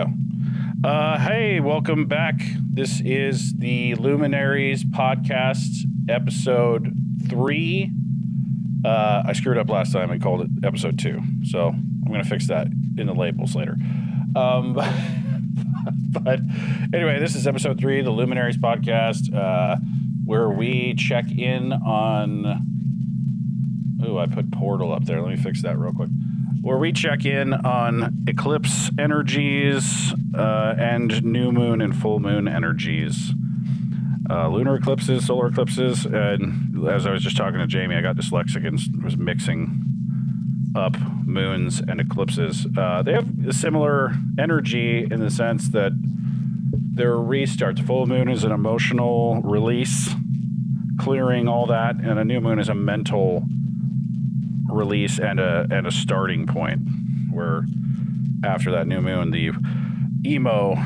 go. Hey, welcome back. This is the Luminaries podcast, episode 3. I screwed up last time and called it episode 2, so I'm going to fix that in the labels later. But anyway, this is episode 3, the Luminaries podcast, where we check in on... Oh, I put portal up there. Let me fix that real quick. Where we check in on eclipse energies and new moon and full moon energies. Lunar eclipses, solar eclipses, and as I was just talking to Jamie, I got dyslexic and was mixing up moons and eclipses. They have a similar energy in the sense that they're restarts. Full moon is an emotional release, clearing all that, and a new moon is a mental release and a starting point, where after that new moon, the emo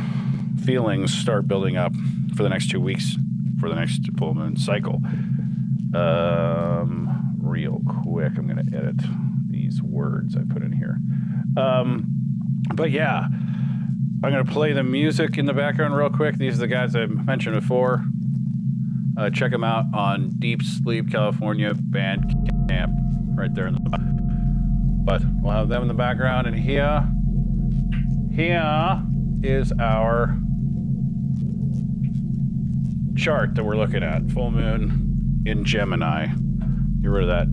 feelings start building up for the next 2 weeks for the next full moon cycle. Real quick, I'm going to edit these words I put in here. But yeah, I'm going to play the music in the background real quick. These are the guys I mentioned before. Check them out on Deep Sleep California Bandcamp, right there in the back. But we'll have them in the background, and here is our chart that we're looking at. Full moon in Gemini. Get rid of that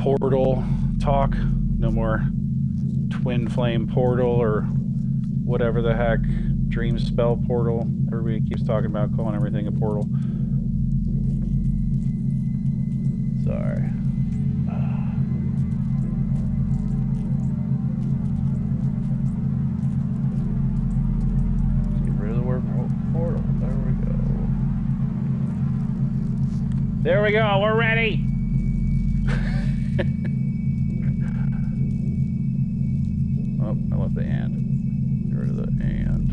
portal talk. No more twin flame portal or whatever the heck. Dream spell portal. Everybody keeps talking about calling everything a portal. Sorry. Get rid of the word portal. There we go. We're ready. Oh, I left the and. Get rid of the and.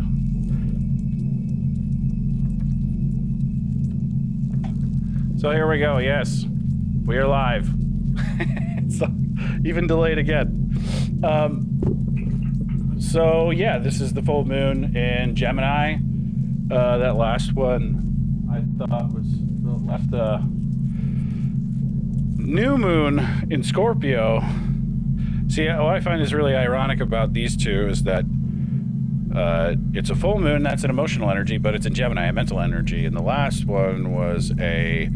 So here we go. Yes, we are live. So, even delayed again. So yeah, this is the full moon in Gemini. That last one I thought was the last new moon in Scorpio. See, what I find is really ironic about these two is that it's a full moon, that's an emotional energy, but it's in Gemini, a mental energy. And the last one was a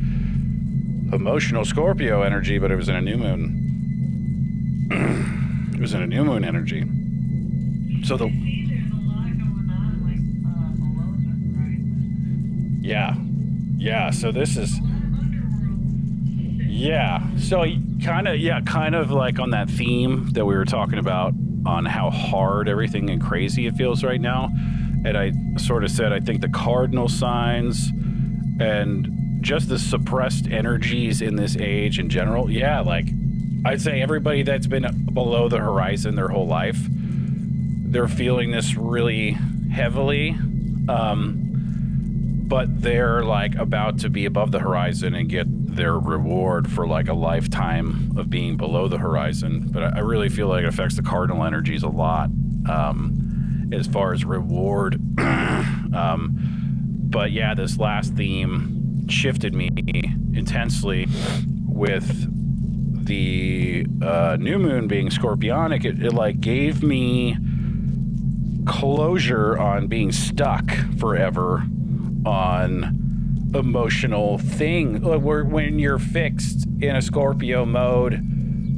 emotional Scorpio energy, but it was in a new moon. It was in a new moon energy. So the... There's a lot going on, like below the horizon. Yeah, so this is... Yeah, so kind of like on that theme that we were talking about on how hard everything and crazy it feels right now. And I sort of said, I think the cardinal signs and just the suppressed energies in this age in general. Yeah, like I'd say everybody that's been below the horizon their whole life, they're feeling this really heavily. But they're like about to be above the horizon and get their reward for like a lifetime of being below the horizon. But I really feel like it affects the cardinal energies a lot as far as reward. But yeah, this last theme shifted me intensely with the new moon being scorpionic. It like gave me closure on being stuck forever on emotional thing, where when you're fixed in a Scorpio mode,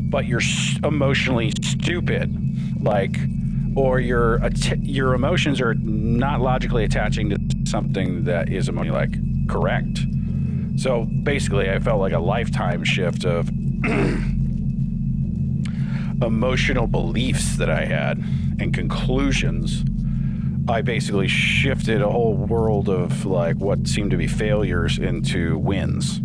but you're emotionally stupid, like, or your emotions are not logically attaching to something that is emotionally like correct. So basically, I felt like a lifetime shift of emotional beliefs that I had and conclusions. I basically shifted a whole world of like what seemed to be failures into wins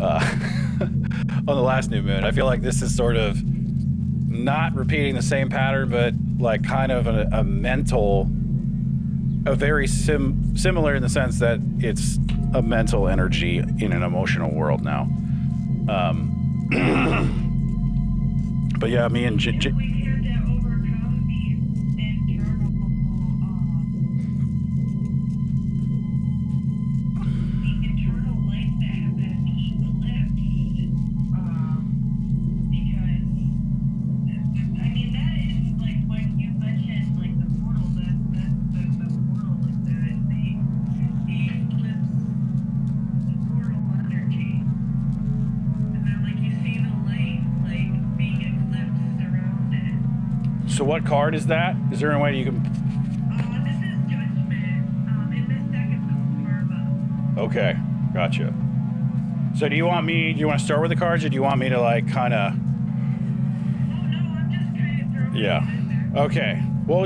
on the last new moon. I feel like this is sort of not repeating the same pattern, but like kind of a mental, a very similar in the sense that it's a mental energy in an emotional world now. But yeah, me and We had to overcome these internal So what card is that? Is there any way you can... This is Judgment. In this deck it's called Karma. Okay, gotcha. So do you want to start with the cards, or do you want me to like kind of... Oh no, I'm just kind of throwing Yeah. it in there. Okay. Well,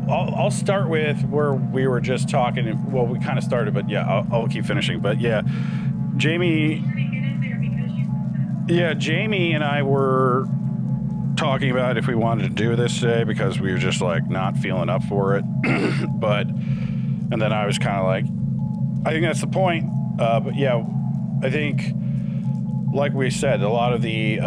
I'll start with where we were just talking. Well, we kind of started, but yeah, I'll keep finishing. But yeah, Jamie... Turning it in there because you said that. Yeah, Jamie and I were talking about if we wanted to do this today because we were just like not feeling up for it. And then I was kind of like, I think that's the point. But yeah, I think, like we said, a lot of the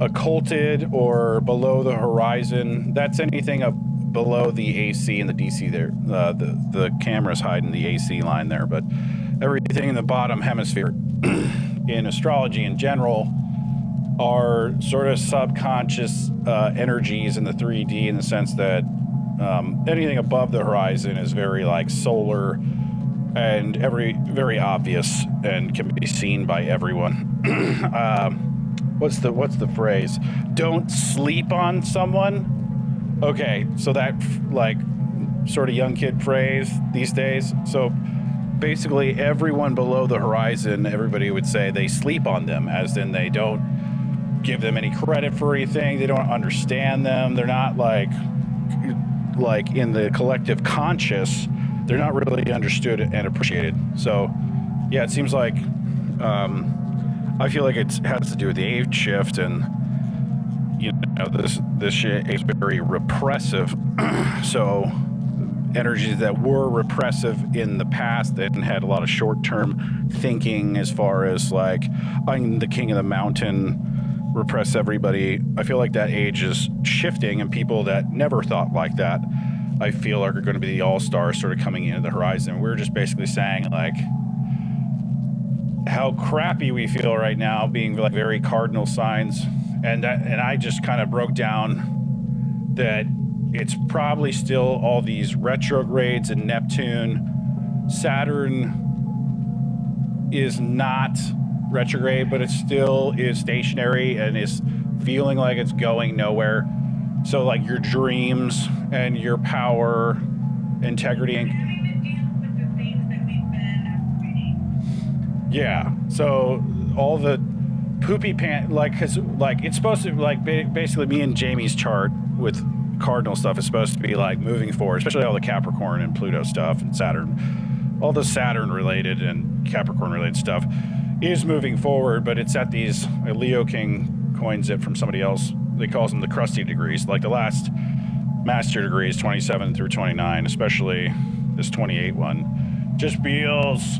occulted or below the horizon, that's anything up below the AC and the DC there. The camera's hiding the AC line there, but everything in the bottom hemisphere in astrology in general are sort of subconscious energies in the 3D, in the sense that anything above the horizon is very like solar and very obvious and can be seen by everyone. What's the phrase? Don't sleep on someone. Okay, so that like sort of young kid phrase these days. So basically everyone below the horizon, everybody would say they sleep on them, as in they don't give them any credit for anything. They don't understand them. They're not like in the collective conscious, they're not really understood and appreciated. So yeah, it seems like I feel like it has to do with the age shift, and you know, this shit is very repressive. So energies that were repressive in the past and had a lot of short-term thinking, as far as like, I'm the king of the mountain, repress everybody. I feel like that age is shifting, and people that never thought like that, I feel like, are going to be the all-stars sort of coming into the horizon. We're just basically saying like how crappy we feel right now, being like very cardinal signs, and I just kind of broke down that it's probably still all these retrogrades in Neptune. Saturn is not retrograde, but it still is stationary and is feeling like it's going nowhere. So like your dreams and your power, integrity, and Having to deal with the things that we've been avoiding. yeah. So all the poopy pants, like, cause like it's supposed to like basically me and Jamie's chart with cardinal stuff is supposed to be like moving forward, especially all the Capricorn and Pluto stuff and Saturn, all the Saturn related and Capricorn related stuff is moving forward, but it's at these, Leo King coins it from somebody else. They calls them the crusty degrees. Like the last master degrees, 27 through 29, especially this 28 one, just feels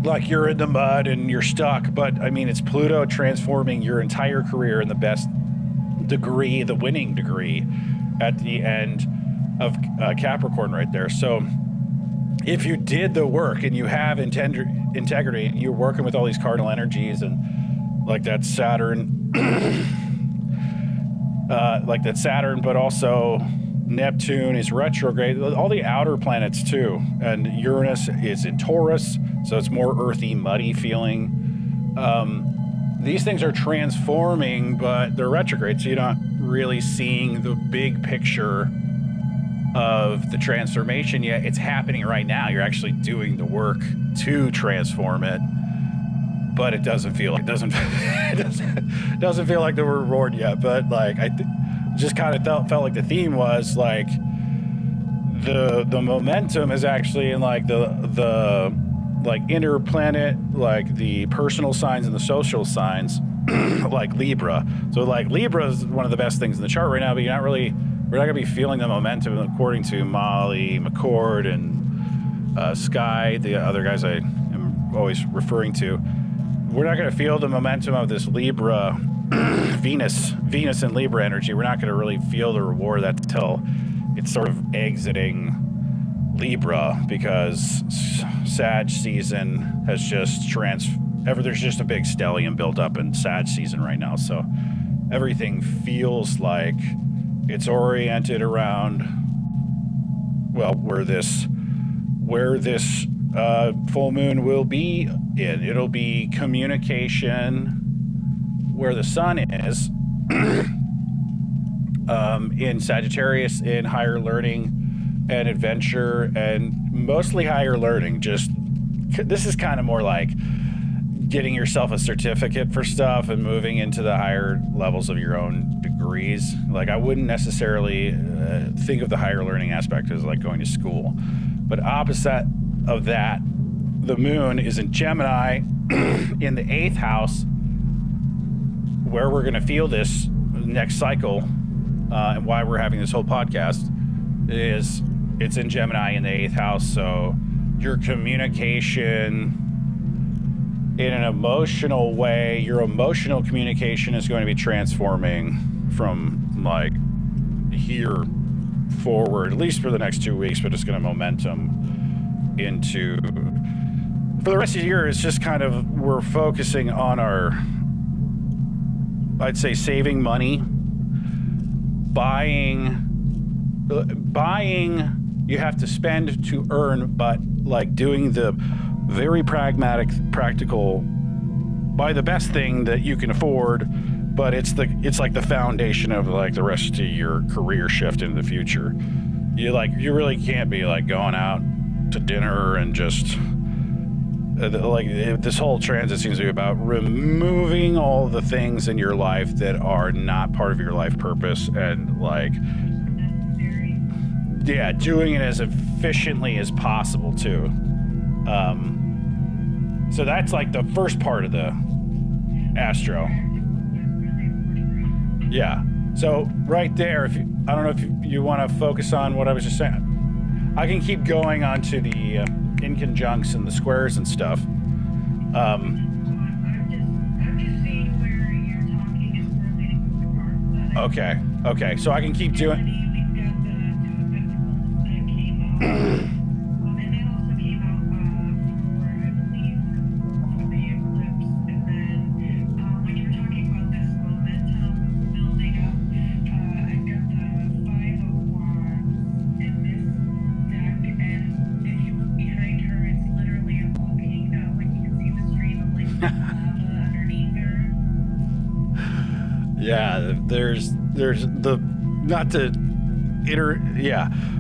like you're in the mud and you're stuck. But I mean, it's Pluto transforming your entire career in the best degree, the winning degree, at the end of Capricorn right there. So if you did the work and you have integrity, you're working with all these cardinal energies and like that Saturn, but also Neptune is retrograde, all the outer planets too, and Uranus is in Taurus, so it's more earthy, muddy feeling. These things are transforming, but they're retrograde, so you're not really seeing the big picture of the transformation yet. It's happening right now. You're actually doing the work to transform it, but it doesn't feel like it doesn't feel like the reward yet. But like just kind of felt like the theme was like the momentum is actually in like the like inner planet, like the personal signs and the social signs, like Libra. So like Libra is one of the best things in the chart right now, but we're not gonna be feeling the momentum, according to Molly McCord and Sky, the other guys I am always referring to. We're not gonna feel the momentum of this Libra, Venus and Libra energy. We're not gonna really feel the reward of that until it's sort of exiting Libra, because Sag season has just there's just a big stellium built up in Sag season right now. So everything feels like it's oriented around, well, where this full moon will be in. It'll be communication where the sun is. in Sagittarius in higher learning and adventure, and mostly higher learning. Just this is kind of more like getting yourself a certificate for stuff and moving into the higher levels of your own degrees. Like I wouldn't necessarily think of the higher learning aspect as like going to school, but opposite of that, the moon is in Gemini in the 8th house, where we're going to feel this next cycle, and why we're having this whole podcast is it's in Gemini in the 8th house. So your communication in an emotional way, your emotional communication is going to be transforming from like here forward, at least for the next 2 weeks, but it's going to momentum into, for the rest of the year, it's just kind of, we're focusing on our, I'd say, saving money, buying, you have to spend to earn, but like doing the very pragmatic, practical, buy the best thing that you can afford, but it's like the foundation of like the rest of your career shift into the future. You really can't be like going out to dinner and just this whole transit seems to be about removing all the things in your life that are not part of your life purpose, and like, yeah, doing it as efficiently as possible too. So that's like the first part of the astro. Yeah. So right there, I don't know if you want to focus on what I was just saying. I can keep going on to the inconjuncts and the squares and stuff. I'm just seeing where you're talking is correlating with the cards that Okay. So I can keep doing. we've got the Two of Pentacles that came out. And that also came out for, I believe, for the eclipse. And then when you were talking about this momentum building up, I've got the Five of Wands in this deck, and if you look behind her, it's literally a volcano. Like you can see the stream of like lava underneath her. Yeah, there's the, not to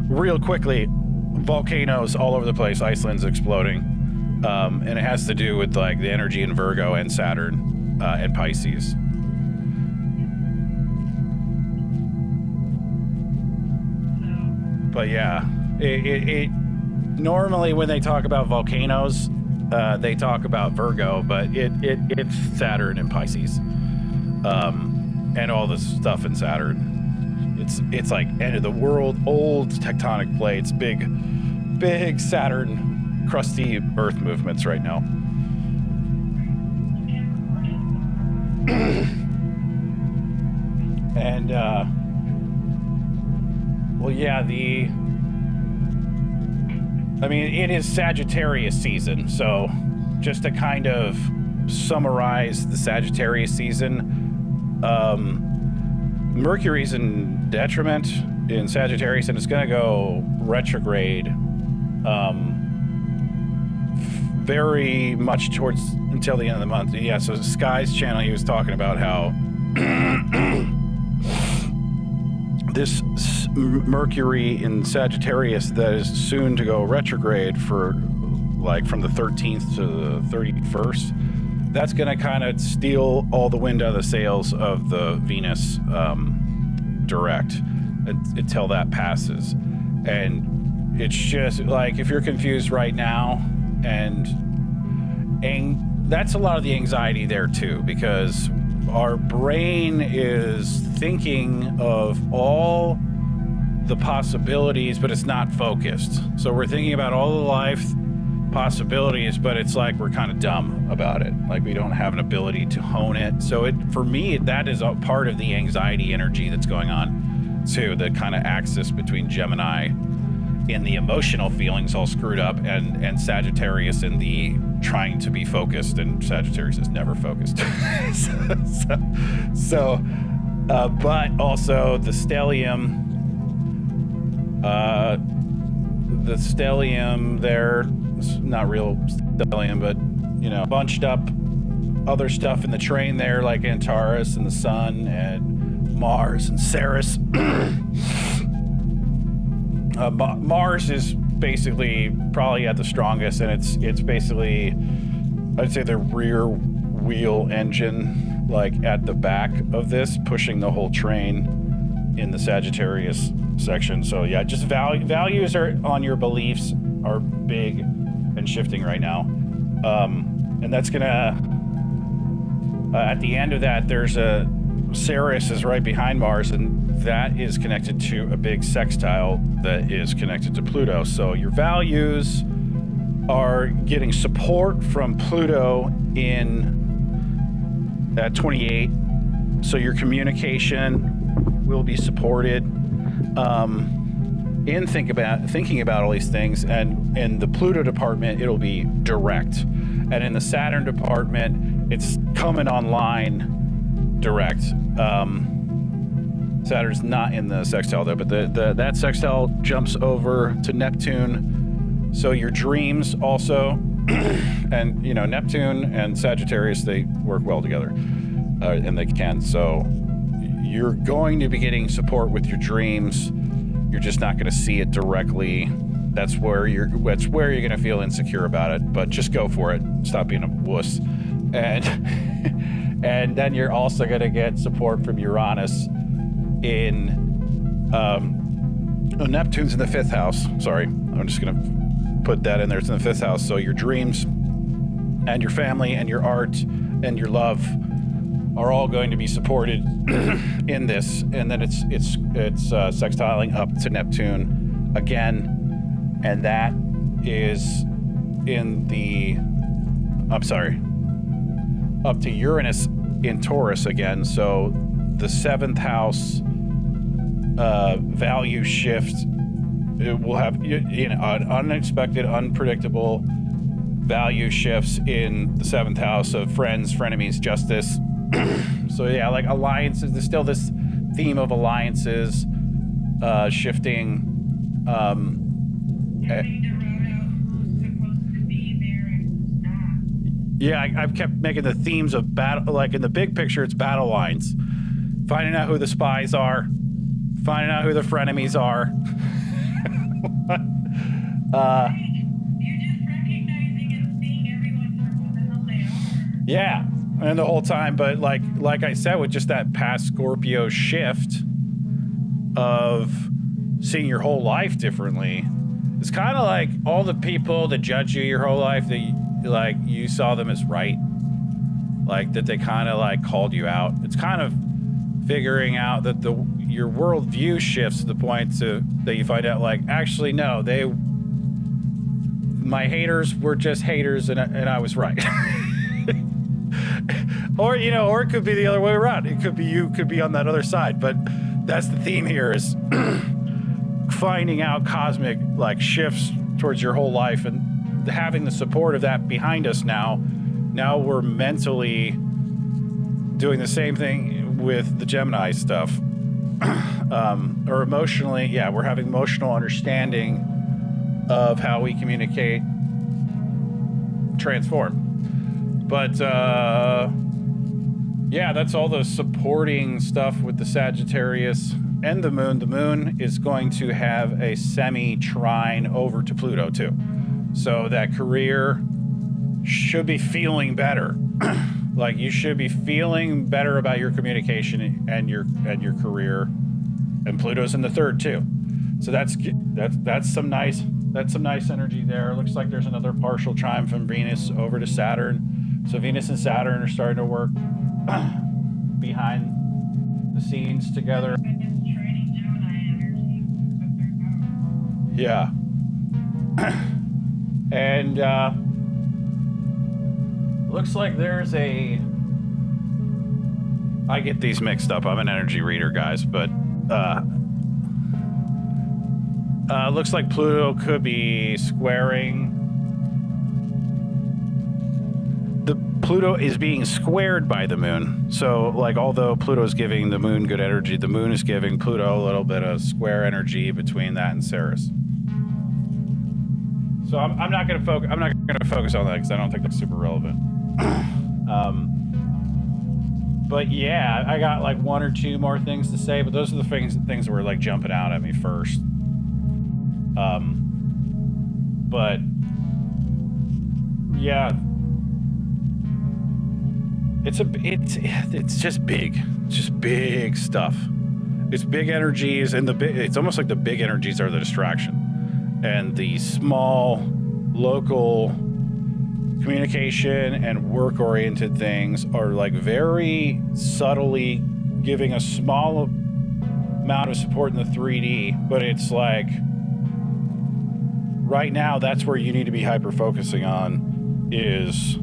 real quickly, volcanoes all over the place. Iceland's exploding, and it has to do with like the energy in Virgo and Saturn and Pisces. But yeah, it normally when they talk about volcanoes, they talk about Virgo, but it's Saturn and Pisces, and all the stuff in Saturn. It's like end of the world, old tectonic plates, big Saturn, crusty Earth movements right now. And well, yeah, it is Sagittarius season. So just to kind of summarize the Sagittarius season, Mercury's in detriment in Sagittarius, and it's going to go retrograde very much towards until the end of the month. Yeah, so Sky's channel, he was talking about how this Mercury in Sagittarius that is soon to go retrograde for like from the 13th to the 31st, that's going to kind of steal all the wind out of the sails of the Venus direct until that passes. And it's just like, if you're confused right now, and that's a lot of the anxiety there too, because our brain is thinking of all the possibilities, but it's not focused. So we're thinking about all the life possibilities, but it's like we're kind of dumb about it. Like we don't have an ability to hone it. So for me, that is a part of the anxiety energy that's going on too, the kind of axis between Gemini in the emotional feelings all screwed up, and Sagittarius in the trying to be focused, and Sagittarius is never focused. But also the stellium there, it's not real stellium, but bunched up other stuff in the train there, like Antares and the sun and Mars and Ceres. Mars is basically probably at the strongest, and it's basically, I'd say, the rear wheel engine, like at the back of this, pushing the whole train in the Sagittarius section. So yeah, just values are on your beliefs are big and shifting right now, and that's gonna at the end of that, there's a Ceres is right behind Mars, and that is connected to a big sextile that is connected to Pluto. So your values are getting support from Pluto at 28. So your communication will be supported in thinking about all these things. And in the Pluto department, it'll be direct. And in the Saturn department, it's coming online direct. Saturn's not in the sextile though, but that sextile jumps over to Neptune. So your dreams also, and Neptune and Sagittarius, they work well together, and they can. So you're going to be getting support with your dreams. You're just not going to see it directly. That's where you're going to feel insecure about it. But just go for it. Stop being a wuss, and and then you're also going to get support from Uranus in Neptune's in the 5th house. Sorry, I'm just going to put that in there. It's in the 5th house. So your dreams and your family and your art and your love are all going to be supported in this. And then it's sextiling up to Neptune again, and that is up to Uranus in Taurus again. So the 7th house value shift, it will have unexpected, unpredictable value shifts in the 7th house of friends, frenemies, justice. So yeah, like alliances, there's still this theme of alliances shifting. Yeah, I've kept making the themes of battle, like in the big picture, it's battle lines. Finding out who the spies are, finding out who the frenemies are. You're just recognizing and seeing everyone for who the hell they are. Yeah, and the whole time, but like I said, with just that past Scorpio shift of seeing your whole life differently, it's kind of like all the people that judge you your whole life, that you saw them as right, like that they kind of like called you out. It's kind of figuring out that your worldview shifts to the point that you find out, like, actually no, my haters were just haters, and I was right. Or it could be the other way around. It could be you could be on that other side. But that's the theme here, is finding out cosmic like shifts towards your whole life, and having the support of that behind us now. Now we're mentally doing the same thing with the Gemini stuff. Or emotionally, yeah, we're having emotional understanding of how we communicate, transform. But yeah, that's all the supporting stuff with the Sagittarius and the moon. The moon is going to have a semi-trine over to Pluto too. So that career should be feeling better. Like you should be feeling better about your communication and your career. And Pluto's in the 3rd too. So that's some nice energy there. It looks like there's another partial trine from Venus over to Saturn. So Venus and Saturn are starting to work behind the scenes together. Yeah. And looks like there's I get these mixed up. I'm an energy reader, guys, but looks like Pluto could be squaring. Pluto is being squared by the moon. So, like, although Pluto's giving the moon good energy, the moon is giving Pluto a little bit of square energy between that and Ceres. So I'm not going to focus on that because I don't think that's super relevant. But yeah, I got like one or two more things to say, but those are the things that were like jumping out at me first. But yeah, it's just big. It's just big stuff. It's big energies, and it's almost like the big energies are the distraction, and the small local communication and work-oriented things are like very subtly giving a small amount of support in the 3D, but it's like right now that's where you need to be hyper-focusing on, is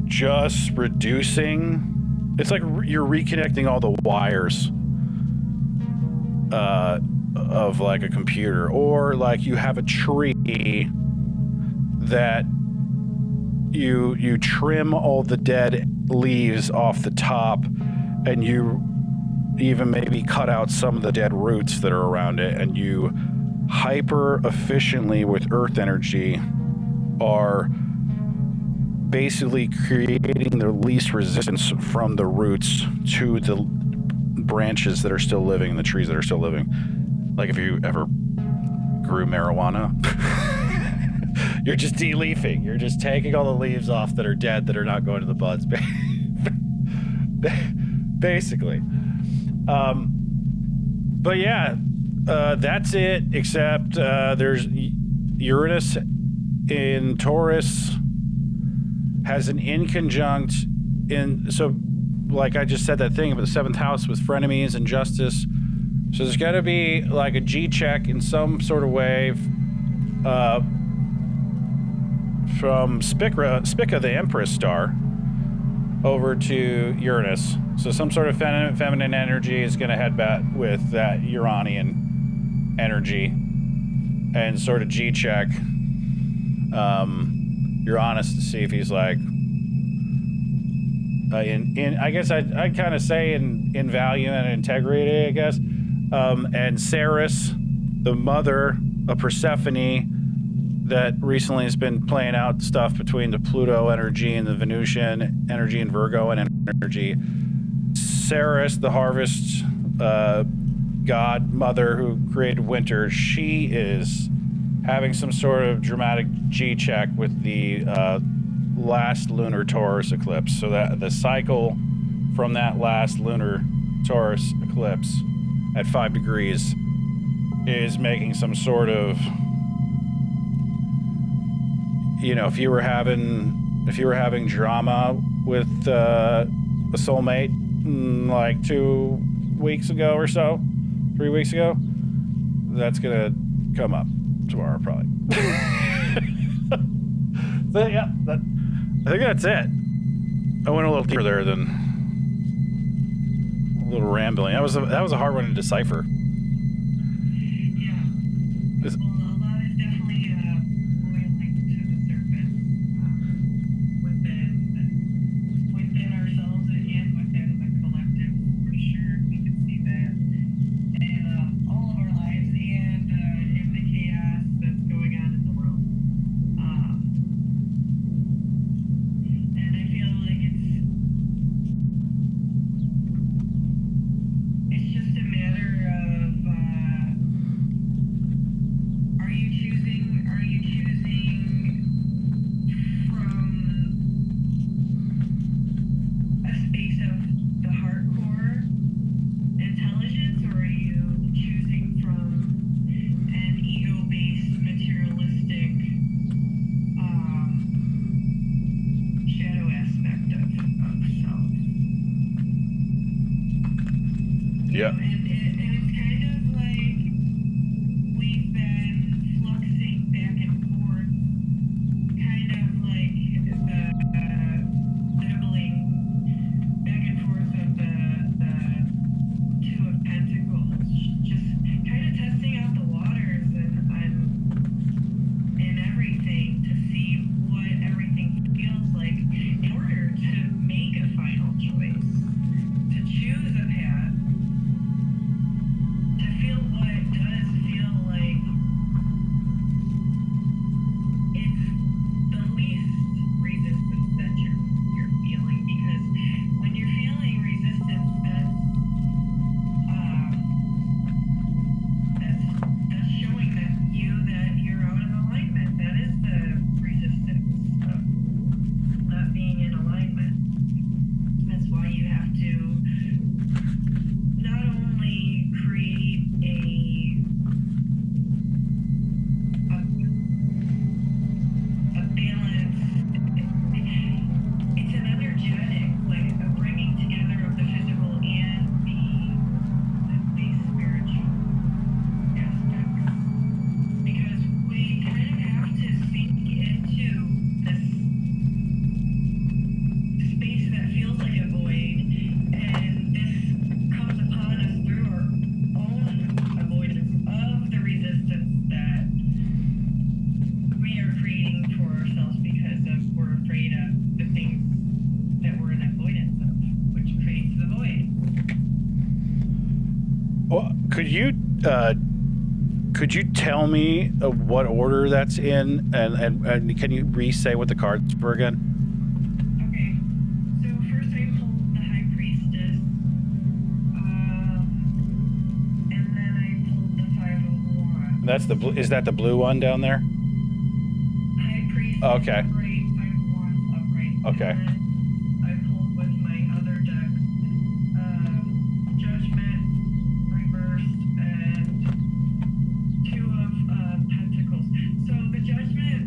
just reducing. It's like you're reconnecting all the wires of like a computer, or like you have a tree that you trim all the dead leaves off the top, and you even maybe cut out some of the dead roots that are around it, and you hyper efficiently with earth energy are basically creating the least resistance from the roots to the branches that are still living and the trees that are still living. Like if you ever grew marijuana, you're just de-leafing. You're just taking all the leaves off that are dead, that are not going to the buds, basically. But yeah, that's it, except there's Uranus in Taurus has an inconjunct in, so like I just said that thing about the 7th house with frenemies and justice. So there's got to be like a G check in some sort of way from Spica, the Empress star, over to Uranus. So some sort of feminine energy is going to head back with that Uranian energy and sort of G check Uranus to see if he's like I guess I'd kind of say in value and integrity, I guess. And Ceres, the mother of Persephone, that recently has been playing out stuff between the Pluto energy and the Venusian energy and Virgo and energy. Ceres, the harvest god mother who created winter, she is having some sort of dramatic G check with the last lunar Taurus eclipse. So that the cycle from that last lunar Taurus eclipse at 5 degrees is making some sort of, you know, if you were having drama with a soulmate like 2 weeks ago or so, 3 weeks ago, that's gonna come up tomorrow probably. So yeah, I think that's it. I went a little deeper there than a little rambling. That was a hard one to decipher. Yeah. Well, a lot is definitely boiling to the surface within ourselves and within the collective, for sure. We can see that in all of our lives and in the chaos that's going on in the world. And I feel like it's just a matter of are you choosing from a space of the hardcore intelligence, or are you choosing from an ego-based materialistic shadow aspect of self? Yeah. And it's kind of like we've been fluxing back and forth, kind of like the doubling back and forth of the Two of Pentacles, just kind of testing out the waters and everything to see what everything feels like in order to make a final choice, to choose a path. Could you tell me what order that's in, and can you re-say what the cards were again? Okay. So first I pulled the High Priestess, and then I pulled the Five of Wands. That's the is that the blue one down there? High Priestess. Okay. Upright, Five of Wands upright. Okay. And then I pulled with my other deck, Judgment reversed and Two of Pentacles. So the Judgment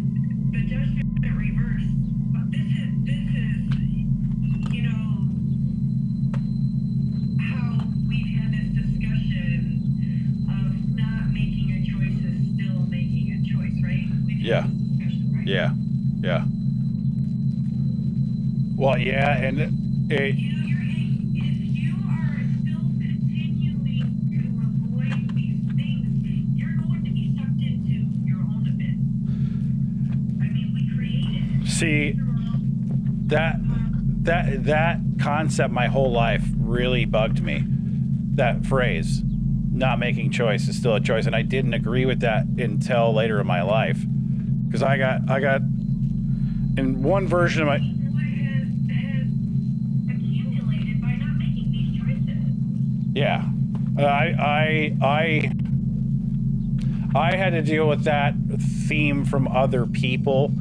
reversed. This is, you know, how we've had this discussion of not making a choice is still making a choice, right? We've Yeah. had this discussion, right? Yeah. Well, yeah, and You know, if you are still continuing to avoid these things, you're going to be sucked into your own abyss. I mean, we created it. see that concept my whole life really bugged me. That phrase, not making choice is still a choice, and I didn't agree with that until later in my life, because I got in one version of my. What has accumulated by not making these choices? Yeah, I had to deal with that theme from other people,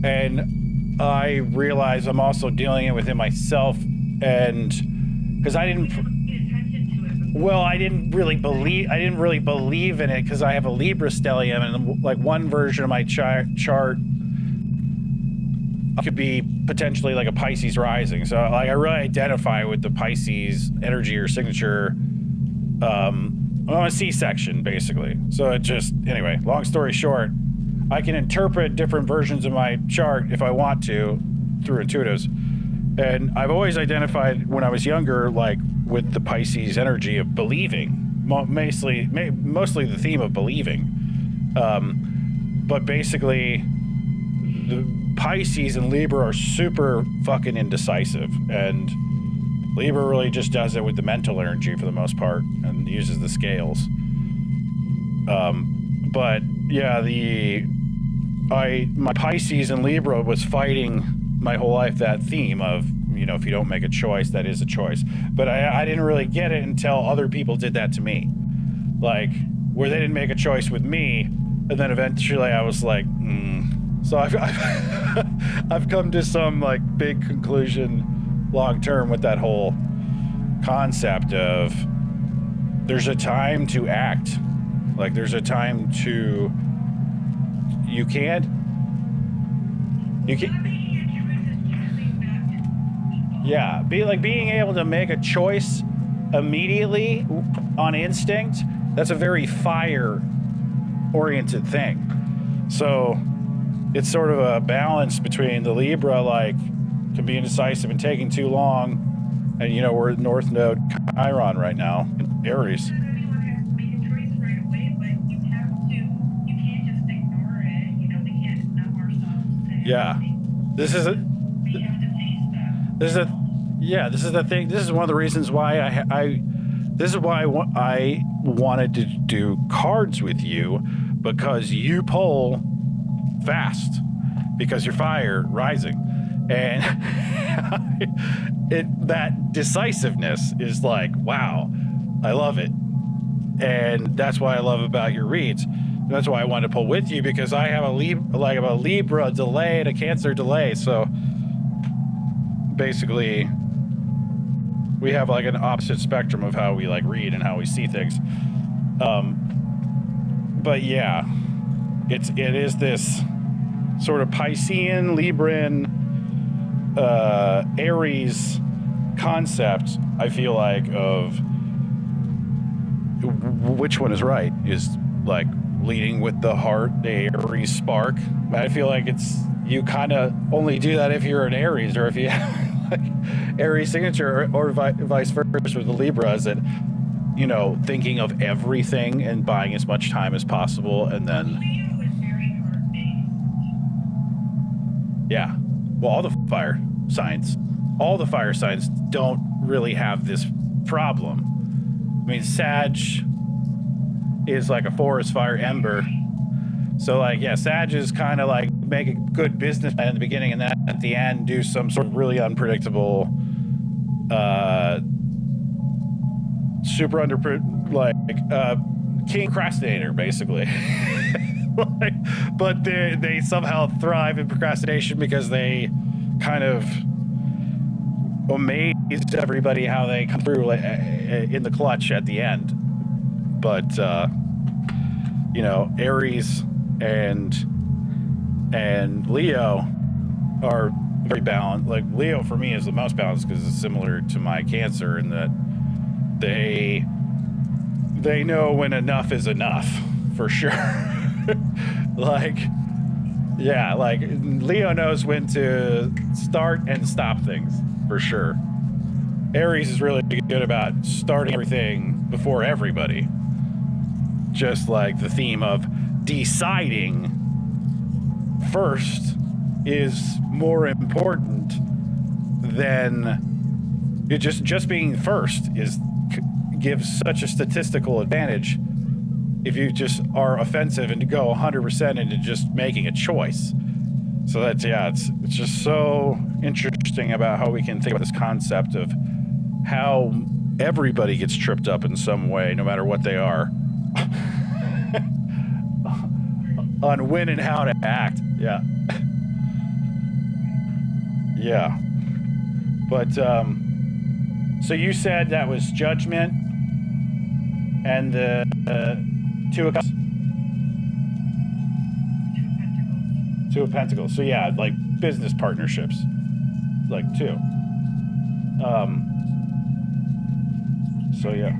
and I realized I'm also dealing it within myself, and because I didn't. Pay attention to it. Well, I didn't really believe in it because I have a Libra stellium, and like one version of my chart could be potentially like a Pisces rising. So like I really identify with the Pisces energy or signature. I'm a C-section basically. So it just, anyway, long story short, I can interpret different versions of my chart if I want to through intuitives. And I've always identified when I was younger, like with the Pisces energy of believing, mostly the theme of believing. But basically the Pisces and Libra are super fucking indecisive, and Libra really just does it with the mental energy for the most part and uses the scales. But yeah, my Pisces and Libra was fighting my whole life that theme of, you know, if you don't make a choice, that is a choice. But I didn't really get it until other people did that to me, like where they didn't make a choice with me, and then eventually I was like, So I've come to some like big conclusion long term with that whole concept of there's a time to act. Like there's a time to you can't yeah, being able to make a choice immediately on instinct, that's a very fire oriented thing. So it's sort of a balance between the Libra, like, can be indecisive and taking too long, and you know, we're at North Node Chiron right now in Aries. Everyone has to make a choice right away, but you can't just ignore it. You know, we can't numb ourselves to Yeah, everything. this is We have to face that. this is the thing. This is one of the reasons why I wanted to do cards with you, because you pull fast because you're fire rising, and that decisiveness is like, wow, I love it. And that's what I love about your reads. And that's why I wanted to pull with you, because I have a Libra delay and a Cancer delay. So basically we have like an opposite spectrum of how we like read and how we see things. But yeah, it is this sort of Piscean, Libran, Aries concept, I feel like, of which one is right, is like leading with the heart, the Aries spark. I feel like you kind of only do that if you're an Aries, or if you have like Aries signature, or vice versa with the Libras, that, you know, thinking of everything and buying as much time as possible, and then Leo is very heart-based. yeah. Well, all the fire signs don't really have this problem. I mean, Sag is like a forest fire ember. So like, yeah, Sag is kind of like make a good business plan in the beginning, and then at the end do some sort of really unpredictable, super king procrastinator, basically. Like, but they somehow thrive in procrastination because they kind of amazed everybody how they come through in the clutch at the end. But Aries and Leo are very balanced. Like Leo for me is the most balanced because it's similar to my Cancer in that they know when enough is enough, for sure. Like Leo knows when to start and stop things, for sure. Aries is really good about starting everything before everybody. Just like the theme of deciding first is more important than just being first gives such a statistical advantage if you just are offensive and to go 100% into just making a choice. So that's, it's just so interesting about how we can think about this concept of how everybody gets tripped up in some way, no matter what they are, on when and how to act. Yeah. Yeah. But, so you said that was Judgment and the Two of Cups? Two of Pentacles. So yeah, like business partnerships. Like two. So yeah.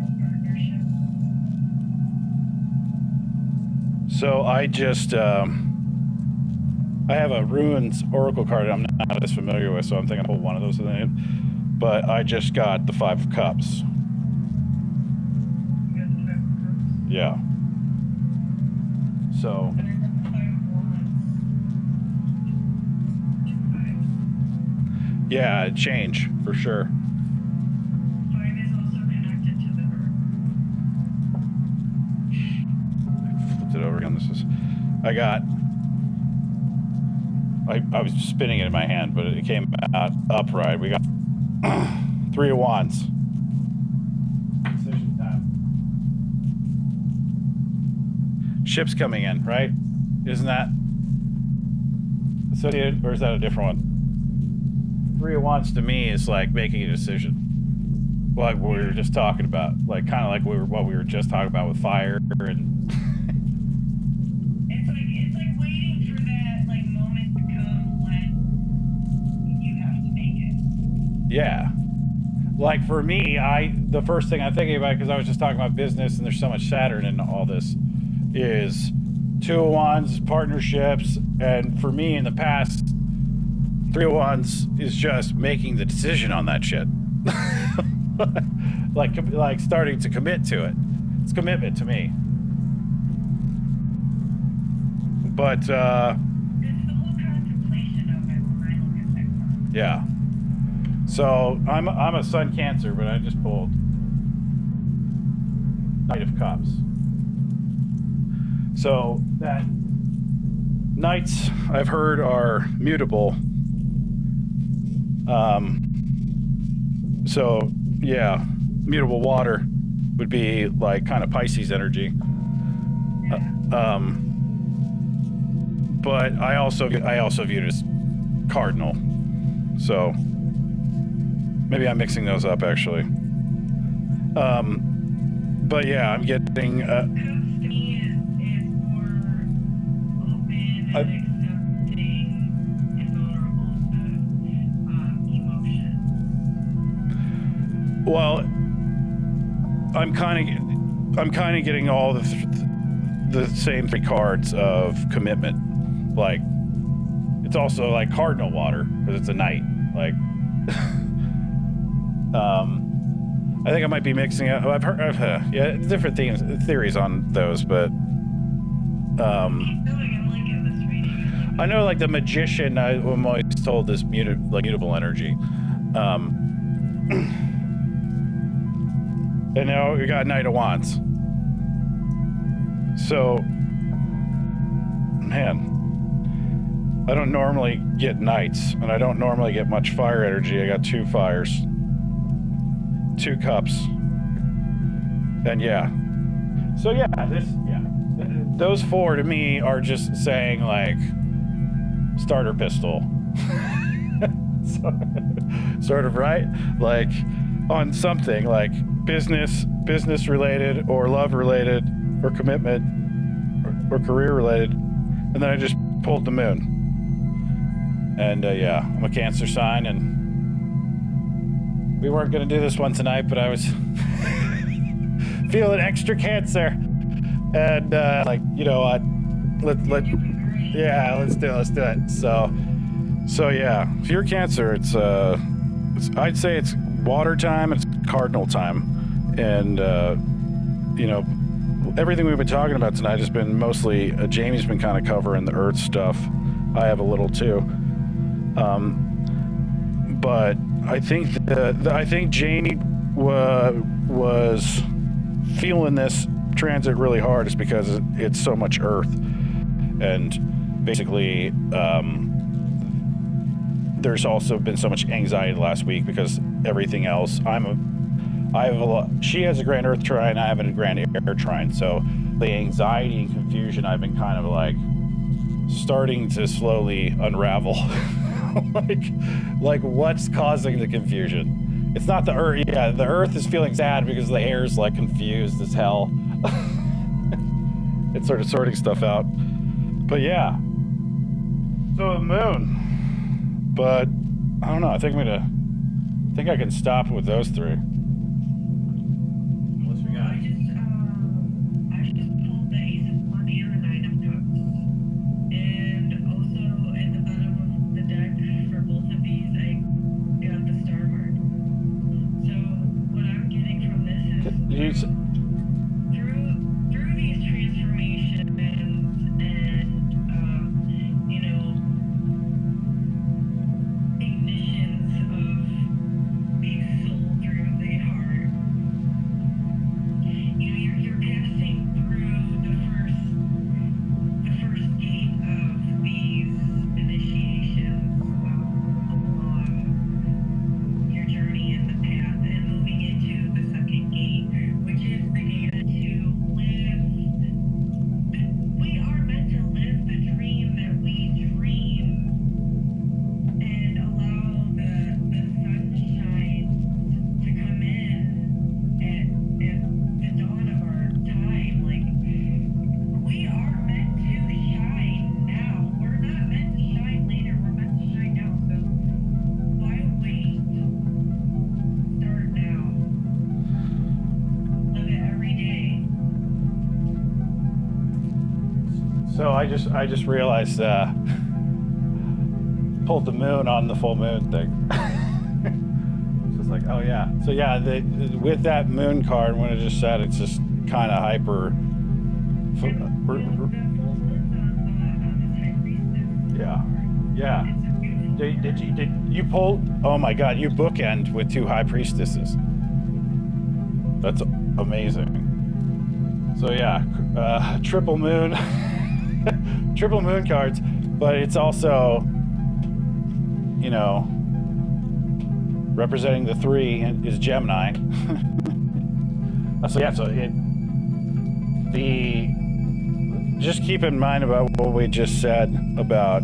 So I just I have a Ruins Oracle card I'm not as familiar with, so I'm thinking I'll pull one of those in. But I just got the Five of Cups. Yeah. So yeah, change for sure. Five is also connected to the earth. Flipped it over again. I was spinning it in my hand, but it came out upright. We got Three of Wands. Decision time. Ships coming in, right? Isn't that associated, or is that a different one? Three of Wands to me is like making a decision, like we were just talking about, like kind of like what we were just talking about with fire and. It's like waiting for that like moment to come when you have to make it. Yeah, like for me, the first thing I'm thinking about, because I was just talking about business and there's so much Saturn in all this, is Two of Wands, partnerships, and for me in the past, Three of Wands is just making the decision on that shit. like starting to commit to it. It's commitment to me. But it's the whole contemplation of it when I look at that card. yeah. So I'm a Sun Cancer, but I just pulled Knight of Cups. So that Knights I've heard are mutable. So yeah, mutable water would be like kind of Pisces energy. Yeah. But I also view it as cardinal. So maybe I'm mixing those up actually. But yeah, I'm getting Cups to me is more open and accepting and vulnerable to emotions. well, I'm kind of getting all the same three cards of commitment. Like it's also like cardinal water because it's a knight. Like I think I might be mixing up. I've heard different theories on those, but I feel like I'm liking this reading. I know like the magician. I'm always told this mutable energy. And now we got Knight of Wands. So, man, I don't normally get nights, and I don't normally get much fire energy. I got 2 fires, 2 cups, and yeah. So yeah, those 4 to me are just saying like starter pistol, sort of, right? Like on something like business related, or love related, or commitment, or career related, and then I just pulled the moon. And yeah, I'm a Cancer sign, and we weren't going to do this one tonight, but I was feeling extra Cancer, and like, you know what, let's do it. So yeah, if you're Cancer, it's I'd say it's water time, it's cardinal time, and you know, everything we've been talking about tonight has been mostly Jamie's been kind of covering the earth stuff. I have a little too. But I think I think Jamie was feeling this transit really hard is because it's so much earth, and basically there's also been so much anxiety last week because everything else. She has a grand earth trine, I have a grand air trine, so the anxiety and confusion I've been kind of like starting to slowly unravel. like what's causing the confusion? It's not the earth. Yeah, the earth is feeling sad because the air's like confused as hell. It's sort of sorting stuff out. But yeah. So the moon. But I don't know. I think I can stop with those 3. What's we got? I just pulled the Ace of Wands and the Nine of Cups. And also at the bottom of the deck for both of these, I got the Star mark. So what I'm getting from this is through these transformations and you know, ignitions of the soul through the heart. You know, you're passing through the first gate of these initiations along your journey in the path, and moving into the second gate, which is the gate to live. We are meant to live the dream that we dream, and allow the sunshine to come in at the dawn of our time. Like, we are meant to shine now. We're not meant to shine later. We're meant to shine now. So why wait? Start now. Live it every day. So I just realized pulled the moon on the full moon thing. Just like, oh yeah. So yeah, with that moon card, when it just said, it's just kind of hyper. The full moon's on the High Priestess. Yeah. It's a beautiful Did you pull? Oh my God, you bookend with 2 High Priestesses. That's amazing. So yeah, triple moon, triple moon cards, but it's also, you know, representing the 3 is Gemini. So yeah, just keep in mind about what we just said about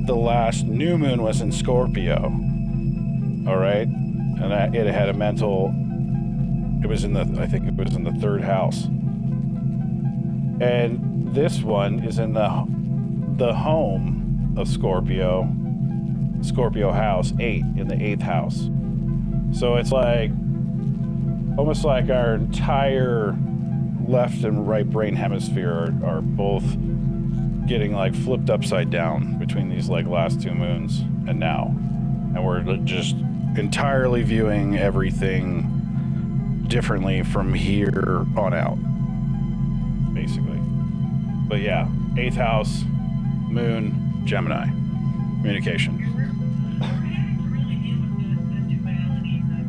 the last new moon was in Scorpio. All right, and it had a mental. It was I think it was in the 3rd house, and this one is in the home of Scorpio house 8, in the 8th house. So it's like almost like our entire left and right brain hemisphere are both getting like flipped upside down between these like last 2 moons and now, and we're just entirely viewing everything differently from here on out, basically. But yeah, 8th house, moon, Gemini, communication. We're having to really deal with the dualities of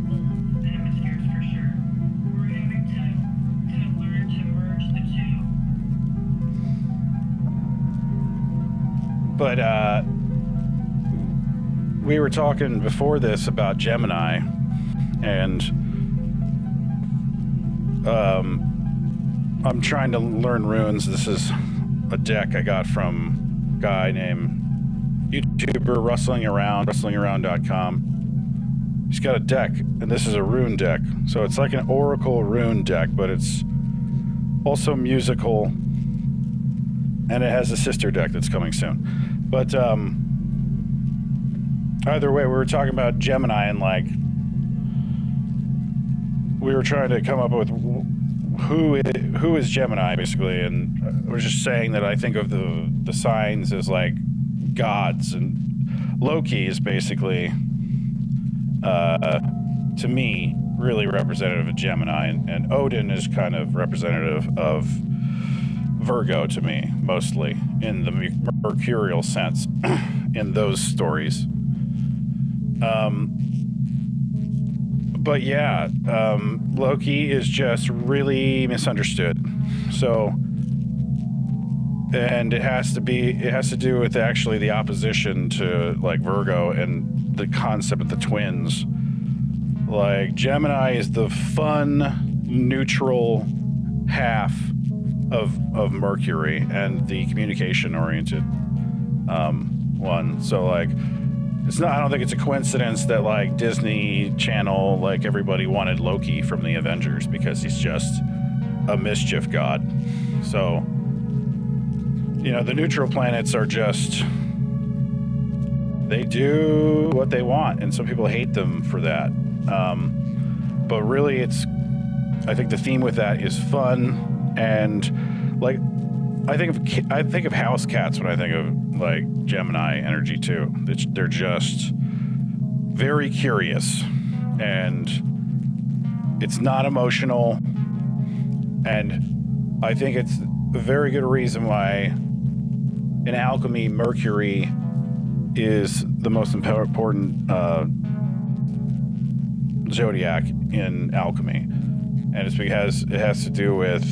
both hemispheres for sure. We're having to But we were talking before this about Gemini, and I'm trying to learn runes. This is a deck I got from a guy named YouTuber wrestlingaround.com. He's got a deck, and this is a rune deck. So it's like an oracle rune deck, but it's also musical, and it has a sister deck that's coming soon. But either way, we were talking about Gemini, and like we were trying to come up with who is Gemini, basically, and we're just saying that I think of the signs as like gods, and Loki is basically to me really representative of Gemini, and Odin is kind of representative of Virgo to me, mostly in the mercurial sense in those stories. But yeah, Loki is just really misunderstood. So, and it has to do with actually the opposition to like Virgo and the concept of the twins. Like Gemini is the fun, neutral half of Mercury and the communication oriented one. So like, I don't think it's a coincidence that like Disney Channel, like everybody wanted Loki from the Avengers because he's just a mischief god. So, you know, the neutral planets are just, they do what they want, and some people hate them for that. But really I think the theme with that is fun, and like, I think of house cats when I think of like Gemini energy too. They're just very curious, and it's not emotional. And I think it's a very good reason why in alchemy, Mercury is the most important zodiac in alchemy. And it's because it has to do with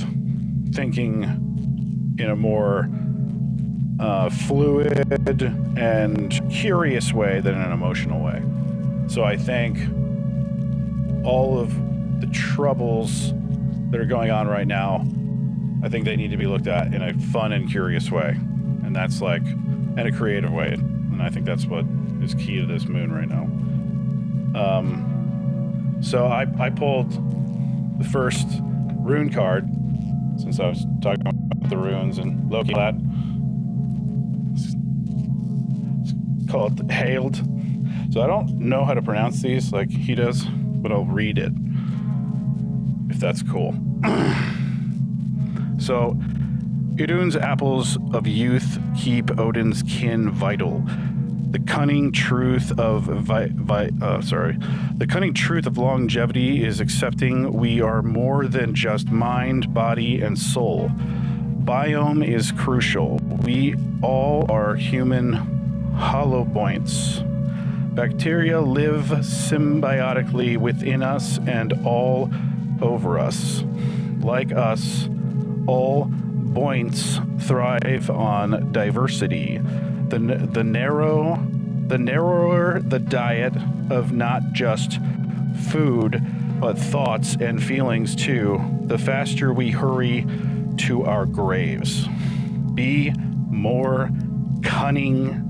thinking in a more fluid and curious way than an emotional way. So I think all of the troubles that are going on right now, I think they need to be looked at in a fun and curious way. And that's like, in a creative way. And I think that's what is key to this moon right now. So I pulled the first rune card, since I was talking about the runes and Loki. It's called Hailed. So I don't know how to pronounce these like he does, but I'll read it, if that's cool. So, Idun's apples of youth keep Odin's kin vital. The cunning truth of longevity is accepting we are more than just mind, body, and soul. Biome is crucial. We all are human holopoints. Bacteria live symbiotically within us and all over us. Like us, all points thrive on diversity. The narrower the diet of not just food, but thoughts and feelings too, the faster we hurry to our graves. Be more cunning,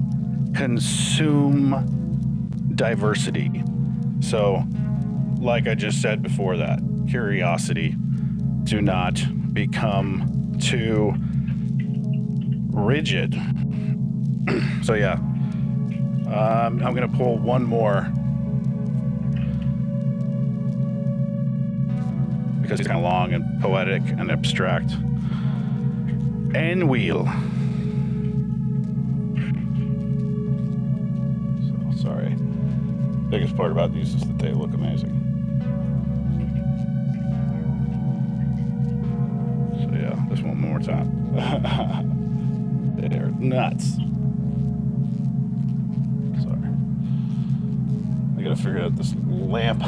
consume diversity. So, like I just said before that, curiosity. Do not become too rigid. So yeah, I'm gonna pull one more because it's kind of long and poetic and abstract. Wheel. So sorry. Biggest part about these is that they look amazing. So yeah, this one more time. They're nuts. Sorry. I gotta figure out this lamp.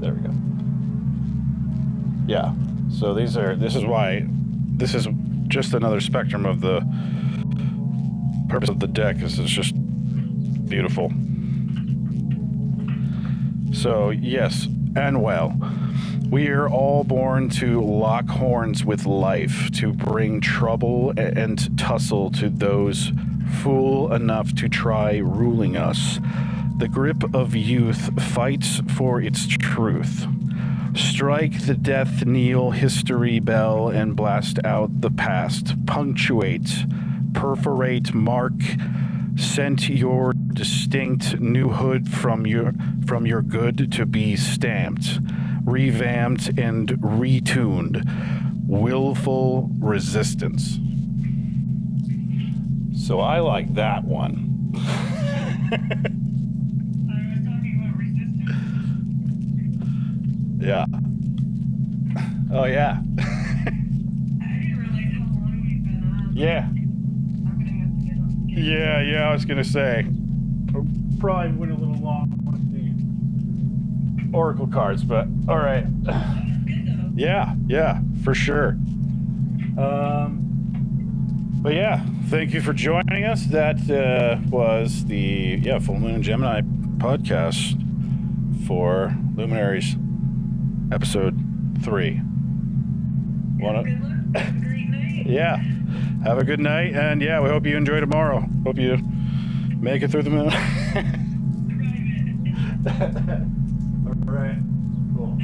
There we go. Yeah. So this is just another spectrum of the purpose of the deck is it's just beautiful. So, yes, and well, we are all born to lock horns with life, to bring trouble and tussle to those fool enough to try ruling us. The grip of youth fights for its truth. Strike the death knell history bell and blast out the past. Punctuate, perforate, mark, scent your distinct new hood from your good to be stamped, revamped, and retuned. Willful resistance. So I like that one. I was talking about resistance. Yeah. Oh, yeah. I didn't realize how long we've been on. Yeah. I'm gonna have to get up. Yeah, I was going to say. Probably went a little long with the Oracle cards, but all right. That was good though. Yeah, for sure. But yeah, thank you for joining us. That was the Full Moon and Gemini podcast for Luminaries, episode 3. Good luck. Have a great night. Yeah, have a good night, and yeah, we hope you enjoy tomorrow. Hope you make it through the moon. Private. All right, cool.